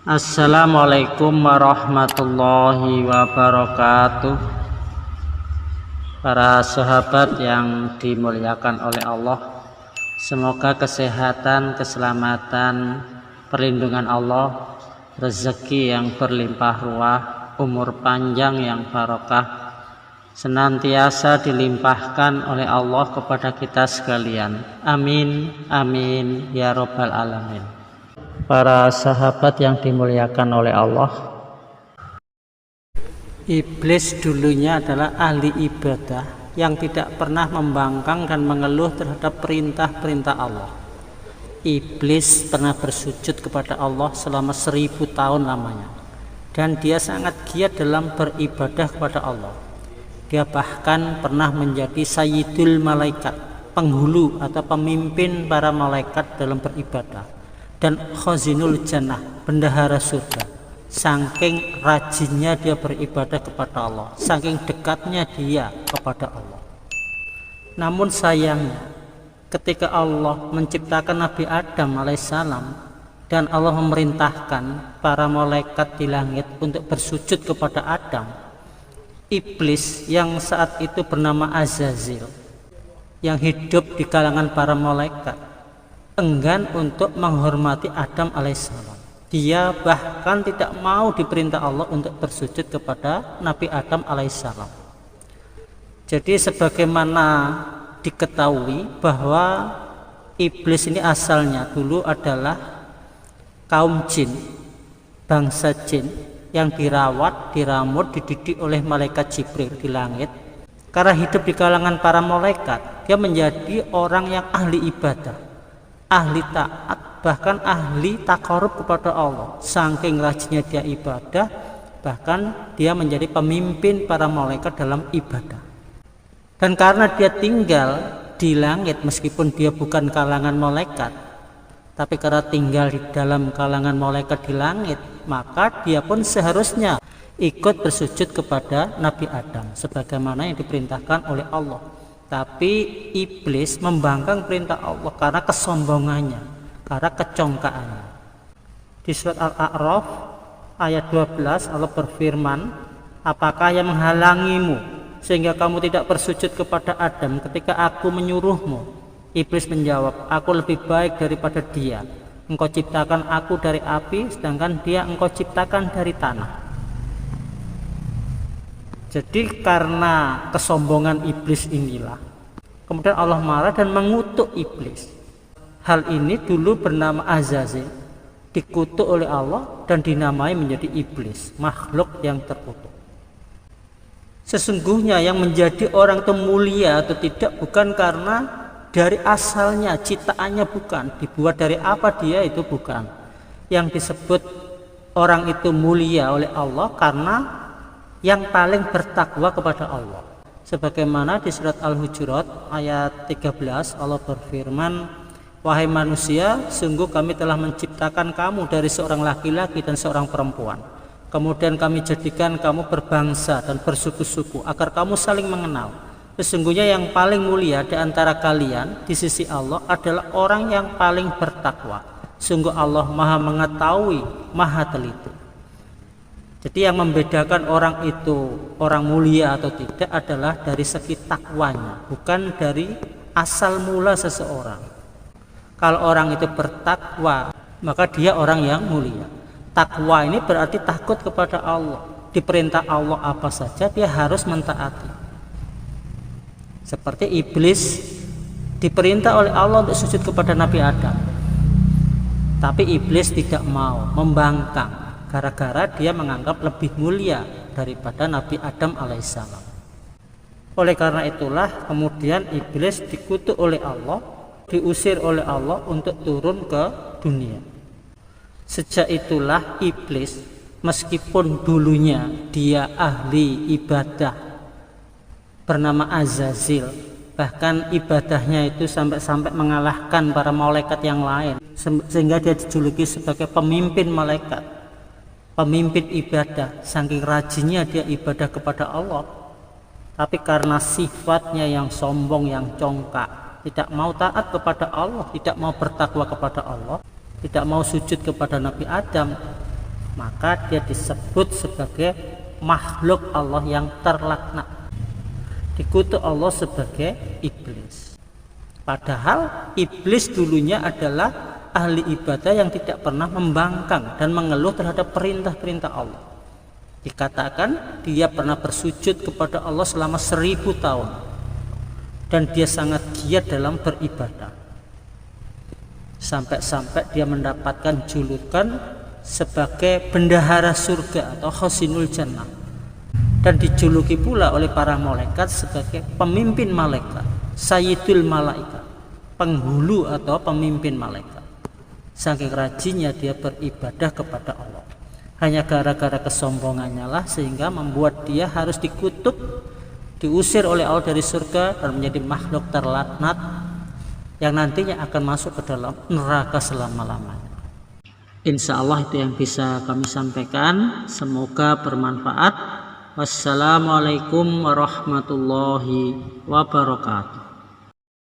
Assalamualaikum warahmatullahi wabarakatuh. Para sahabat yang dimuliakan oleh Allah, semoga kesehatan, keselamatan, perlindungan Allah, rezeki yang berlimpah ruah, umur panjang yang barokah senantiasa dilimpahkan oleh Allah kepada kita sekalian. Amin, amin, ya robbal alamin. Para sahabat yang dimuliakan oleh Allah, iblis dulunya adalah ahli ibadah yang tidak pernah membangkang dan mengeluh terhadap perintah-perintah Allah. Iblis pernah bersujud kepada Allah selama 1000 tahun lamanya, dan dia sangat giat dalam beribadah kepada Allah. Dia bahkan pernah menjadi sayyidul malaikat, penghulu atau pemimpin para malaikat dalam beribadah, dan khazinul jannah, bendahara surga. Saking rajinnya dia beribadah kepada Allah, saking dekatnya dia kepada Allah. Namun sayangnya, ketika Allah menciptakan Nabi Adam alaihissalam dan Allah memerintahkan para malaikat di langit untuk bersujud kepada Adam, iblis yang saat itu bernama Azazil, yang hidup di kalangan para malaikat, enggan untuk menghormati Adam alaihissalam. Dia bahkan tidak mau diperintah Allah untuk bersujud kepada Nabi Adam alaihissalam. Jadi sebagaimana diketahui bahwa iblis ini asalnya dulu adalah kaum jin, bangsa jin yang dirawat, diramut, dididik oleh malaikat Jibril di langit. Karena hidup di kalangan para malaikat, dia menjadi orang yang ahli ibadah, ahli taat, bahkan ahli takarub kepada Allah. Saking rajinnya dia ibadah, bahkan dia menjadi pemimpin para malaikat dalam ibadah. Dan karena dia tinggal di langit, meskipun dia bukan kalangan malaikat, tapi karena tinggal di dalam kalangan malaikat di langit, maka dia pun seharusnya ikut bersujud kepada Nabi Adam sebagaimana yang diperintahkan oleh Allah. Tapi iblis membangkang perintah Allah karena kesombongannya, karena kecongkaannya. Di surat Al-A'raf ayat 12 Allah berfirman, apakah yang menghalangimu sehingga kamu tidak bersujud kepada Adam ketika aku menyuruhmu? Iblis menjawab, aku lebih baik daripada dia. Engkau ciptakan aku dari api, sedangkan dia engkau ciptakan dari tanah. Jadi karena kesombongan iblis inilah kemudian Allah marah dan mengutuk iblis. Hal ini dulu bernama Azazil, dikutuk oleh Allah dan dinamai menjadi iblis, makhluk yang terkutuk. Sesungguhnya yang menjadi orang itu mulia atau tidak bukan karena dari asalnya, ciptaannya bukan, dibuat dari apa dia itu bukan. Yang disebut orang itu mulia oleh Allah karena yang paling bertakwa kepada Allah. Sebagaimana di surat Al-Hujurat ayat 13 Allah berfirman, wahai manusia, sungguh kami telah menciptakan kamu dari seorang laki-laki dan seorang perempuan. Kemudian kami jadikan kamu berbangsa dan bersuku-suku agar kamu saling mengenal. Sesungguhnya yang paling mulia di antara kalian di sisi Allah adalah orang yang paling bertakwa. Sungguh Allah Maha mengetahui, Maha teliti. Jadi yang membedakan orang itu orang mulia atau tidak adalah dari segi takwanya, bukan dari asal mula seseorang. Kalau orang itu bertakwa, maka dia orang yang mulia. Takwa ini berarti takut kepada Allah. Diperintah Allah apa saja dia harus mentaati. Seperti iblis diperintah oleh Allah untuk sujud kepada Nabi Adam, tapi iblis tidak mau, membangkang gara-gara dia menganggap lebih mulia daripada Nabi Adam alaihissalam. Oleh karena itulah kemudian iblis dikutuk oleh Allah, diusir oleh Allah untuk turun ke dunia. Sejak itulah iblis, meskipun dulunya dia ahli ibadah bernama Azazil, bahkan ibadahnya itu sampai-sampai mengalahkan para malaikat yang lain, sehingga dia dijuluki sebagai pemimpin malaikat, pemimpin ibadah. Saking rajinnya dia ibadah kepada Allah, tapi karena sifatnya yang sombong, yang congkak, tidak mau taat kepada Allah, tidak mau bertakwa kepada Allah, tidak mau sujud kepada Nabi Adam, maka dia disebut sebagai makhluk Allah yang terlaknat, dikutuk Allah sebagai iblis. Padahal iblis dulunya adalah ahli ibadah yang tidak pernah membangkang dan mengeluh terhadap perintah-perintah Allah. Dikatakan dia pernah bersujud kepada Allah selama 1000 tahun dan dia sangat giat dalam beribadah, sampai-sampai dia mendapatkan julukan sebagai bendahara surga atau khazinul jannah, dan dijuluki pula oleh para malaikat sebagai pemimpin malaikat, sayyidul malaikat, penghulu atau pemimpin malaikat. Saking rajinnya dia beribadah kepada Allah. Hanya gara-gara kesombongannya lah sehingga membuat dia harus dikutuk, diusir oleh Allah dari surga dan menjadi makhluk terlaknat yang nantinya akan masuk ke dalam neraka selama-lamanya. Insya Allah itu yang bisa kami sampaikan. Semoga bermanfaat. Wassalamualaikum warahmatullahi wabarakatuh.